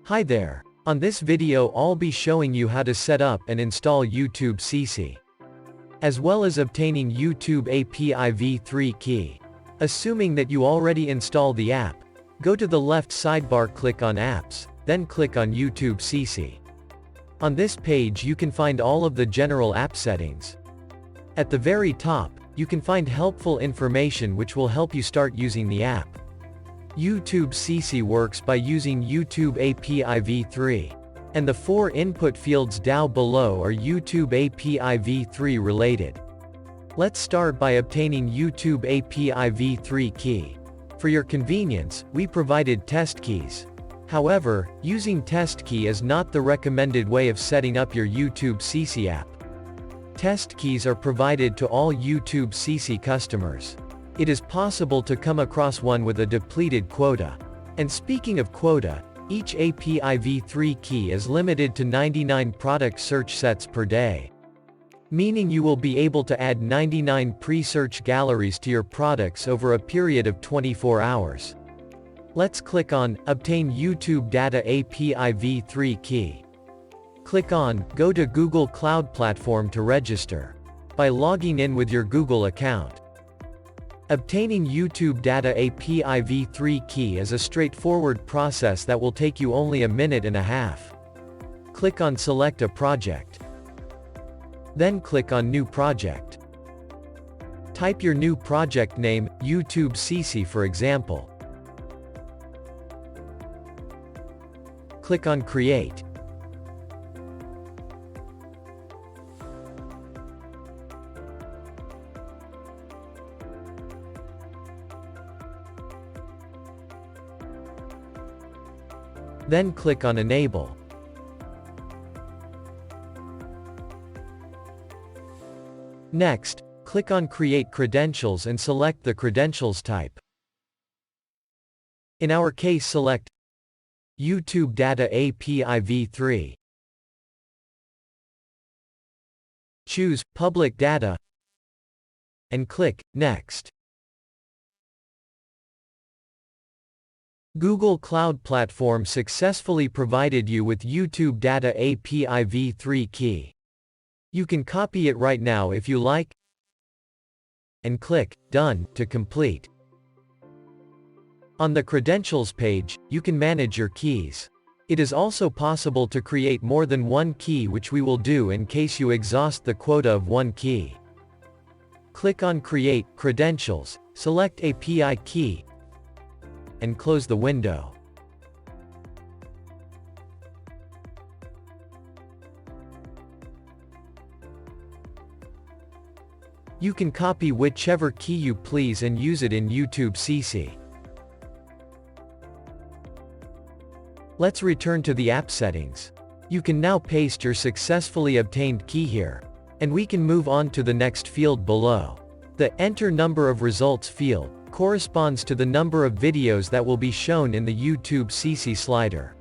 Hi there. On this video I'll be showing you how to set up and install YouTube SiSi, as well as obtaining YouTube API v3 key. Assuming that you already installed the app, go to the left sidebar, click on Apps, then click on YouTube SiSi. On this page you can find all of the general app settings. At the very top, you can find helpful information which will help you start using the app. YouTube SiSi works by using YouTube API v3. And the 4 input fields down below are YouTube API v3 related. Let's start by obtaining YouTube API v3 key. For your convenience, we provided test keys. However, using test key is not the recommended way of setting up your YouTube SiSi app. Test keys are provided to all YouTube SiSi customers. It is possible to come across one with a depleted quota. And speaking of quota, each API v3 key is limited to 99 product search sets per day. Meaning you will be able to add 99 pre-search galleries to your products over a period of 24 hours. Let's click on Obtain YouTube Data API v3 key. Click on Go to Google Cloud Platform to register by logging in with your Google account. Obtaining YouTube Data API v3 key is a straightforward process that will take you only a minute and a half. Click on Select a project. Then click on New Project. Type your new project name, YouTube SiSi for example. Click on Create. Then click on Enable. Next, click on Create Credentials and select the credentials type. In our case select YouTube Data API v3. Choose Public Data and click Next. Google Cloud Platform successfully provided you with YouTube Data API v3 key. You can copy it right now if you like, and click Done to complete. On the credentials page, you can manage your keys. It is also possible to create more than one key, which we will do in case you exhaust the quota of one key. Click on Create Credentials, select API key, and close the window. You can copy whichever key you please and use it in YouTube SiSi. Let's return to the app settings. You can now paste your successfully obtained key here. And we can move on to the next field below. The Enter Number of Results field corresponds to the number of videos that will be shown in the YouTube SiSi slider.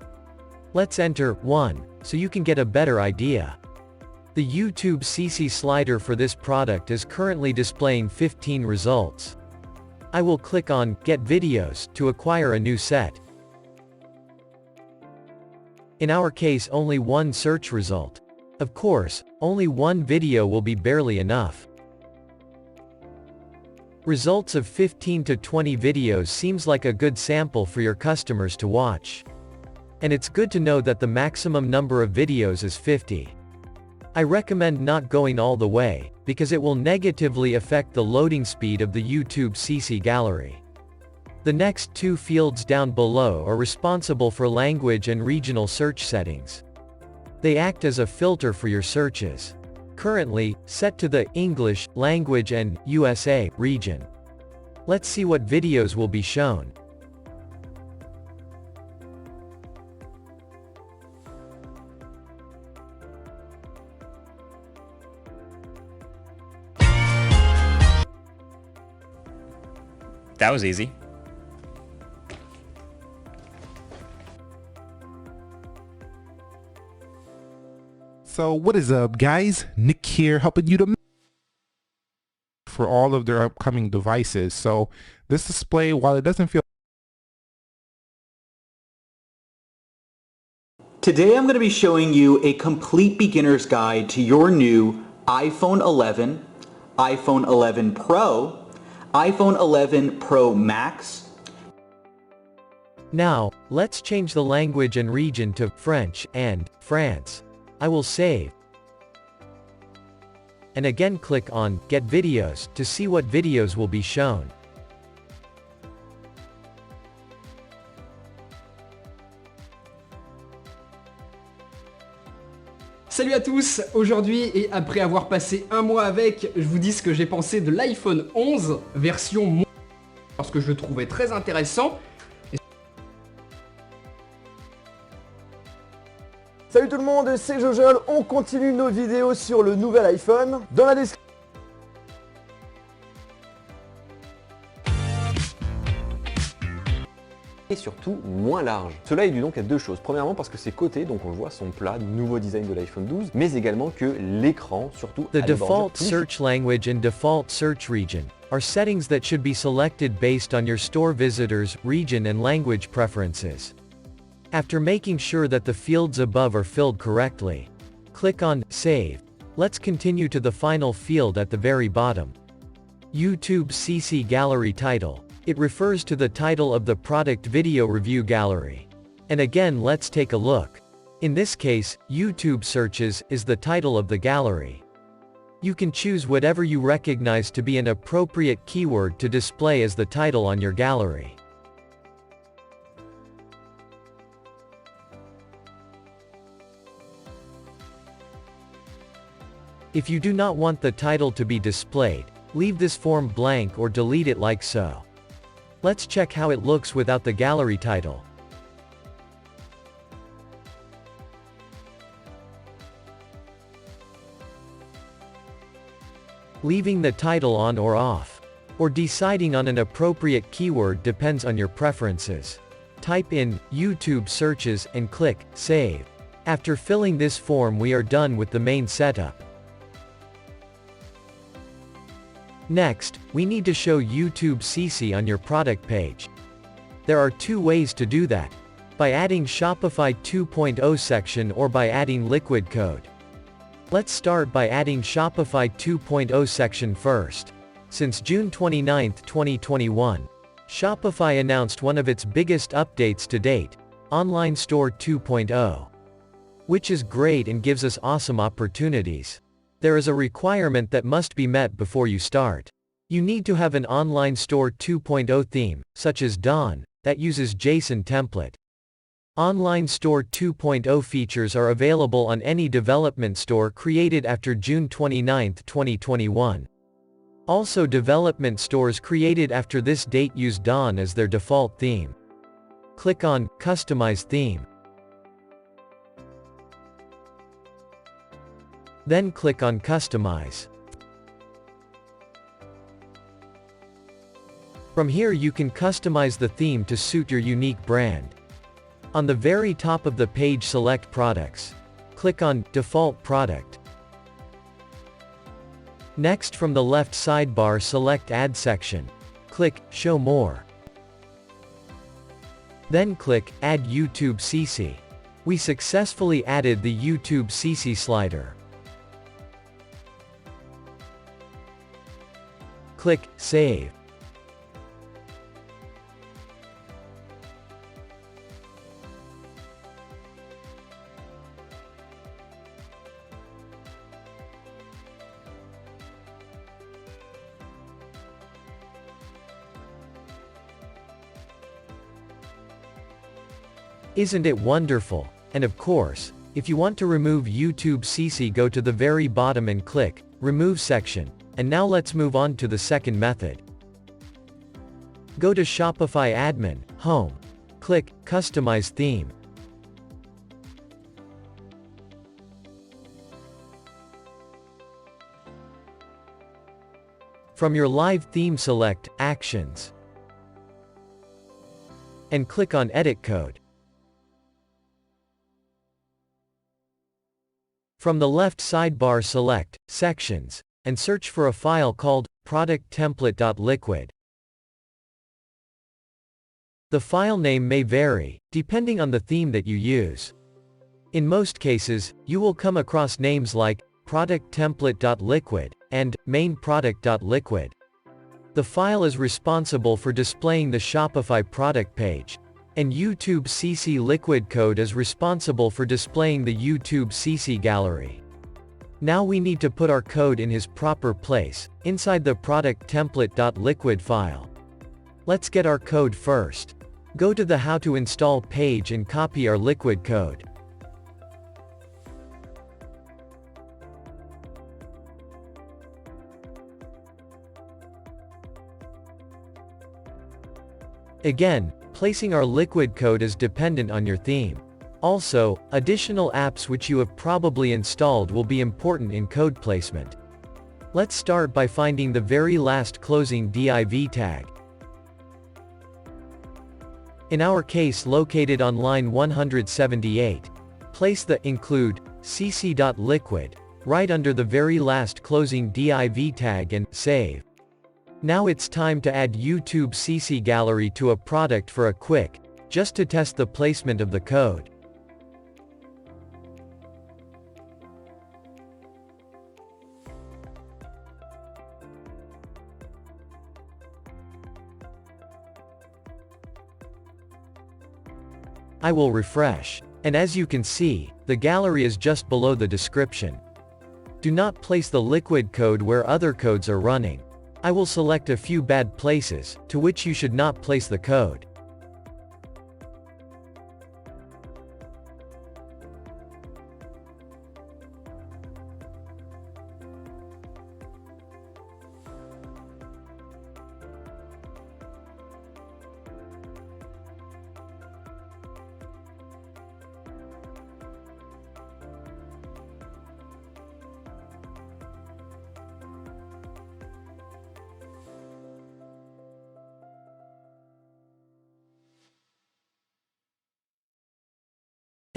Let's enter 1, so you can get a better idea. The YouTube SiSi slider for this product is currently displaying 15 results. I will click on Get Videos to acquire a new set. In our case only one search result. Of course, only one video will be barely enough. Results of 15 to 20 videos seems like a good sample for your customers to watch. And it's good to know that the maximum number of videos is 50. I recommend not going all the way, because it will negatively affect the loading speed of the YouTube SiSi gallery. The next 2 fields down below are responsible for language and regional search settings. They act as a filter for your searches. Currently, set to the English, language and USA region. Let's see what videos will be shown. That was easy. So what is up, guys? Nick here, helping you to for all of their upcoming devices. So this display, while it doesn't feel Today I'm going to be showing you a complete beginner's guide to your new iPhone 11, iPhone 11 Pro, iPhone 11 Pro Max. Now, let's change the language and region to French and France. I will save. And again click on Get Videos to see what videos will be shown. Salut à tous, aujourd'hui et après avoir passé un mois avec, je vous dis ce que j'ai pensé de l'iPhone 11 version parce que je le trouvais très intéressant. Salut tout le monde, c'est Jojol, on continue nos vidéos sur le nouvel iPhone. Dans la description, et surtout moins large. Cela est dû donc à deux choses. Premièrement parce que ses côtés, donc on le voit, sont plats, nouveau design de l'iPhone 12, mais également que l'écran, surtout The default search language and default search region are settings that should be selected based on your store visitors, region and language preferences. After making sure that the fields above are filled correctly, click on Save. Let's continue to the final field at the very bottom. YouTube SiSi Gallery Title. It refers to the title of the product video review gallery. And again let's take a look. In this case, YouTube Searches is the title of the gallery. You can choose whatever you recognize to be an appropriate keyword to display as the title on your gallery. If you do not want the title to be displayed, leave this form blank or delete it like so. Let's check how it looks without the gallery title. Leaving the title on or off, or deciding on an appropriate keyword depends on your preferences. Type in YouTube Searches and click Save. After filling this form we are done with the main setup. Next, we need to show YouTube SiSi on your product page. There are two ways to do that. By adding Shopify 2.0 section or by adding liquid code. Let's start by adding Shopify 2.0 section first. Since June 29, 2021, Shopify announced one of its biggest updates to date, Online Store 2.0. Which is great and gives us awesome opportunities. There is a requirement that must be met before you start. You need to have an Online Store 2.0 theme, such as Dawn, that uses JSON template. Online Store 2.0 features are available on any development store created after June 29, 2021. Also development stores created after this date use Dawn as their default theme. Click on Customize Theme. Then click on Customize. From here you can customize the theme to suit your unique brand. On the very top of the page select Products. Click on Default Product. Next from the left sidebar select Add Section. Click Show More. Then click Add YouTube SiSi. We successfully added the YouTube SiSi slider. Click Save. Isn't it wonderful? And of course, if you want to remove YouTube SiSi, go to the very bottom and click Remove Section. And now let's move on to the second method. Go to Shopify Admin, Home. Click Customize Theme. From your live theme select Actions. And click on Edit Code. From the left sidebar select Sections, and search for a file called producttemplate.liquid. The file name may vary, depending on the theme that you use. In most cases, you will come across names like producttemplate.liquid and mainproduct.liquid. The file is responsible for displaying the Shopify product page, and YouTube SiSi liquid code is responsible for displaying the YouTube SiSi gallery. Now we need to put our code in his proper place, inside the producttemplate.liquid file. Let's get our code first. Go to the How to Install page and copy our liquid code. Again, placing our liquid code is dependent on your theme. Also, additional apps which you have probably installed will be important in code placement. Let's start by finding the very last closing div tag. In our case located on line 178. Place the include SiSi.liquid right under the very last closing div tag and save. Now it's time to add YouTube SiSi gallery to a product for a quick, just to test the placement of the code. I will refresh. And as you can see, the gallery is just below the description. Do not place the liquid code where other codes are running. I will select a few bad places, to which you should not place the code.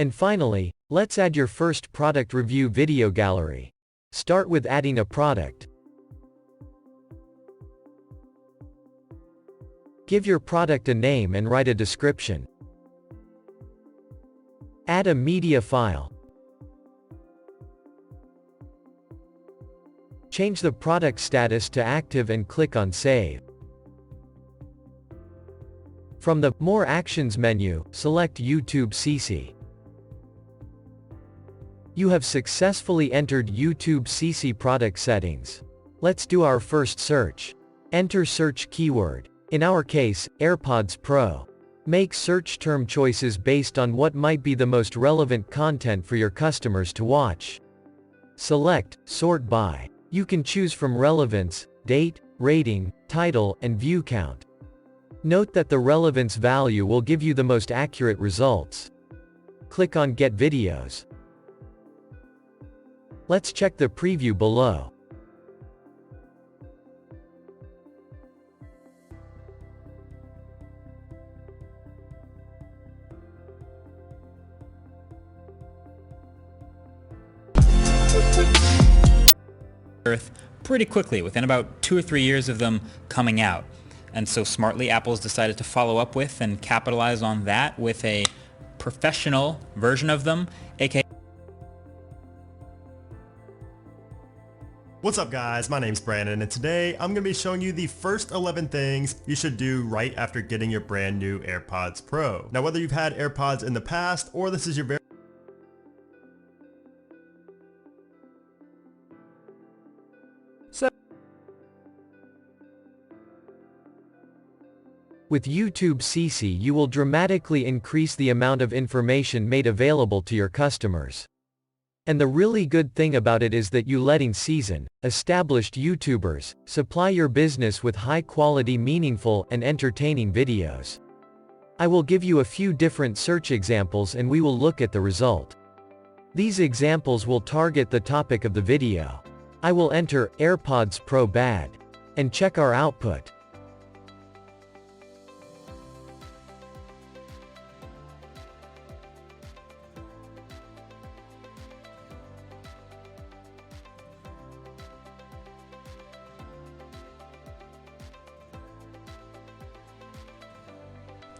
And finally, let's add your first product review video gallery. Start with adding a product. Give your product a name and write a description. Add a media file. Change the product status to active and click on Save. From the More Actions menu, select YouTube SiSi. You have successfully entered YouTube SiSi product settings. Let's do our first search. Enter search keyword. In our case, AirPods Pro. Make search term choices based on what might be the most relevant content for your customers to watch. Select Sort by. You can choose from relevance, date, rating, title, and view count. Note that the relevance value will give you the most accurate results. Click on Get Videos. Let's check the preview below. Earth pretty quickly, within about 2 or 3 years of them coming out. And so smartly, Apple's decided to follow up with and capitalize on that with a professional version of them, aka What's up guys, my name's Brandon and today I'm going to be showing you the first 11 things you should do right after getting your brand new AirPods Pro. Now whether you've had AirPods in the past or this is your very With YouTube SiSi you will dramatically increase the amount of information made available to your customers. And the really good thing about it is that you letting seasoned, established YouTubers supply your business with high-quality, meaningful, and entertaining videos. I will give you a few different search examples and we will look at the result. These examples will target the topic of the video. I will enter AirPods Pro bad and check our output.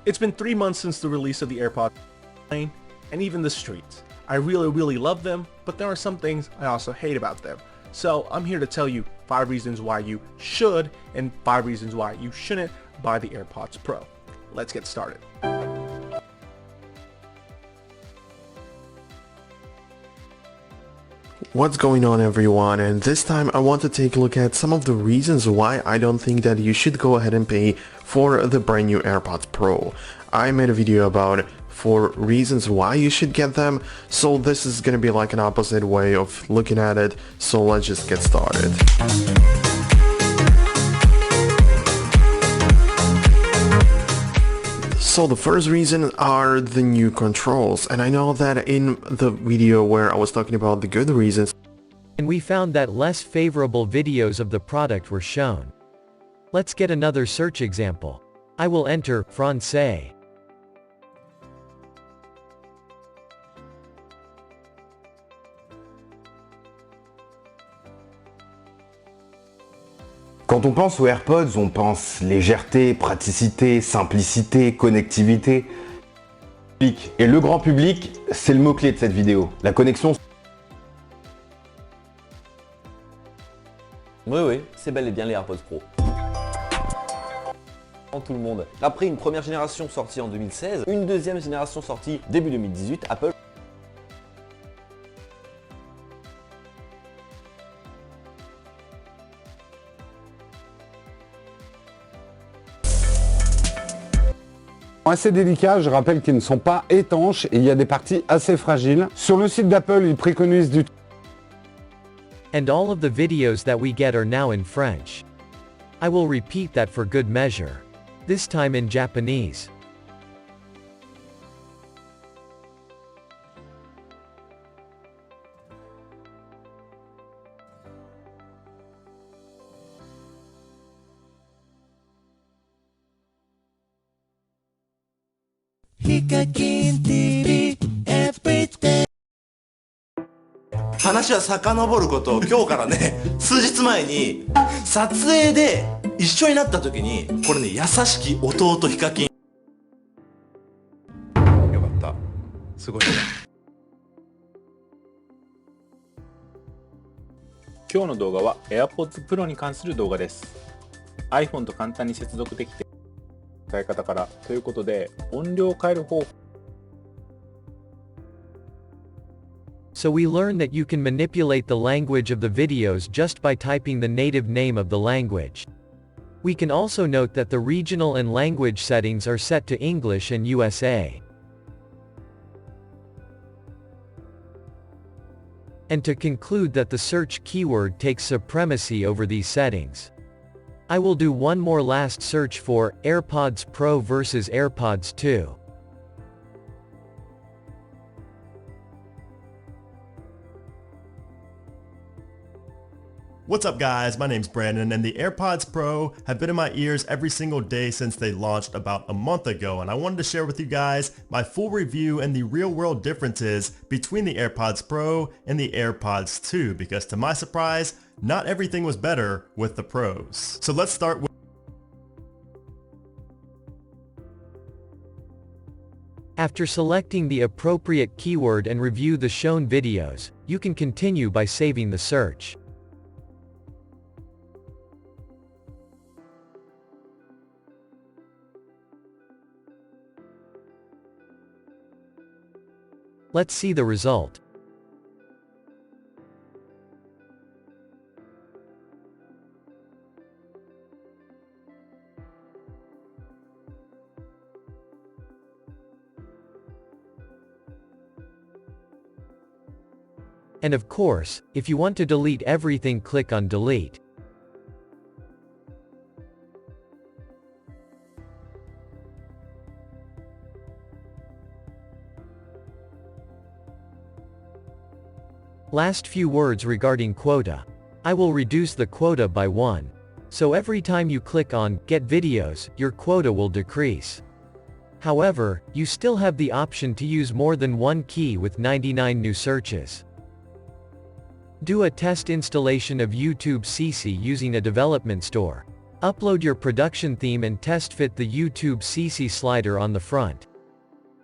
It's been 3 months since the release of the AirPods and even the streets. I really love them, but there are some things I also hate about them. So I'm here to tell you 5 reasons why you should and 5 reasons why you shouldn't buy the AirPods Pro. Let's get started. What's going on everyone, and this time I want to take a look at some of the reasons why I don't think that you should go ahead and pay for the brand new AirPods Pro. I made a video about 4 reasons why you should get them, so this is gonna be like an opposite way of looking at it, so let's just get started. So the first reason are the new controls, and I know that in the video where I was talking about the good reasons, and we found that less favorable videos of the product were shown. Let's get another search example. I will enter français. Quand on pense aux AirPods, on pense légèreté, praticité, simplicité, connectivité. Et le grand public, c'est le mot-clé de cette vidéo. La connexion. Oui, c'est bel et bien les AirPods Pro. Tout le monde. Après une première génération sortie en 2016, une deuxième génération sortie début 2018, Apple assez délicats, je rappelle qu'ils ne sont pas étanches et il y a des parties assez fragiles. Sur le site d'Apple, ils préconisent du... And all of the videos that we get are now in French. I will repeat that for good measure. This time in Japanese. Hikakin TV everything. 話は遡ること今日からね数日前に撮影で一緒になった時にこれね優しき弟ヒカキンよかったすごいね今日の動画は AirPods Pro に関する動画です。 iPhone と簡単に接続できて使い方からということで音量を変える方法。 So we learn that you can manipulate the language of the videos just by typing the native name of the language. We can also note that the regional and language settings are set to English and USA. And to conclude that the search keyword takes supremacy over these settings. I will do one more last search for AirPods Pro versus AirPods 2. What's up guys, my name's Brandon and the AirPods Pro have been in my ears every single day since they launched about a month ago, and I wanted to share with you guys my full review and the real world differences between the AirPods Pro and the AirPods 2, because to my surprise, not everything was better with the Pros. So let's start with After selecting the appropriate keyword and review the shown videos, you can continue by saving the search. Let's see the result. And of course, if you want to delete everything, click on delete. Last few words regarding quota. I will reduce the quota by 1. So every time you click on Get Videos, your quota will decrease. However, you still have the option to use more than one key with 99 new searches. Do a test installation of YouTube SiSi using a development store. Upload your production theme and test fit the YouTube SiSi slider on the front.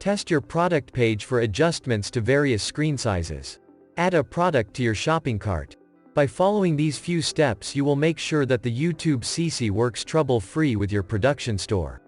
Test your product page for adjustments to various screen sizes. Add a product to your shopping cart. By following these few steps you will make sure that the YouTube SiSi works trouble-free with your production store.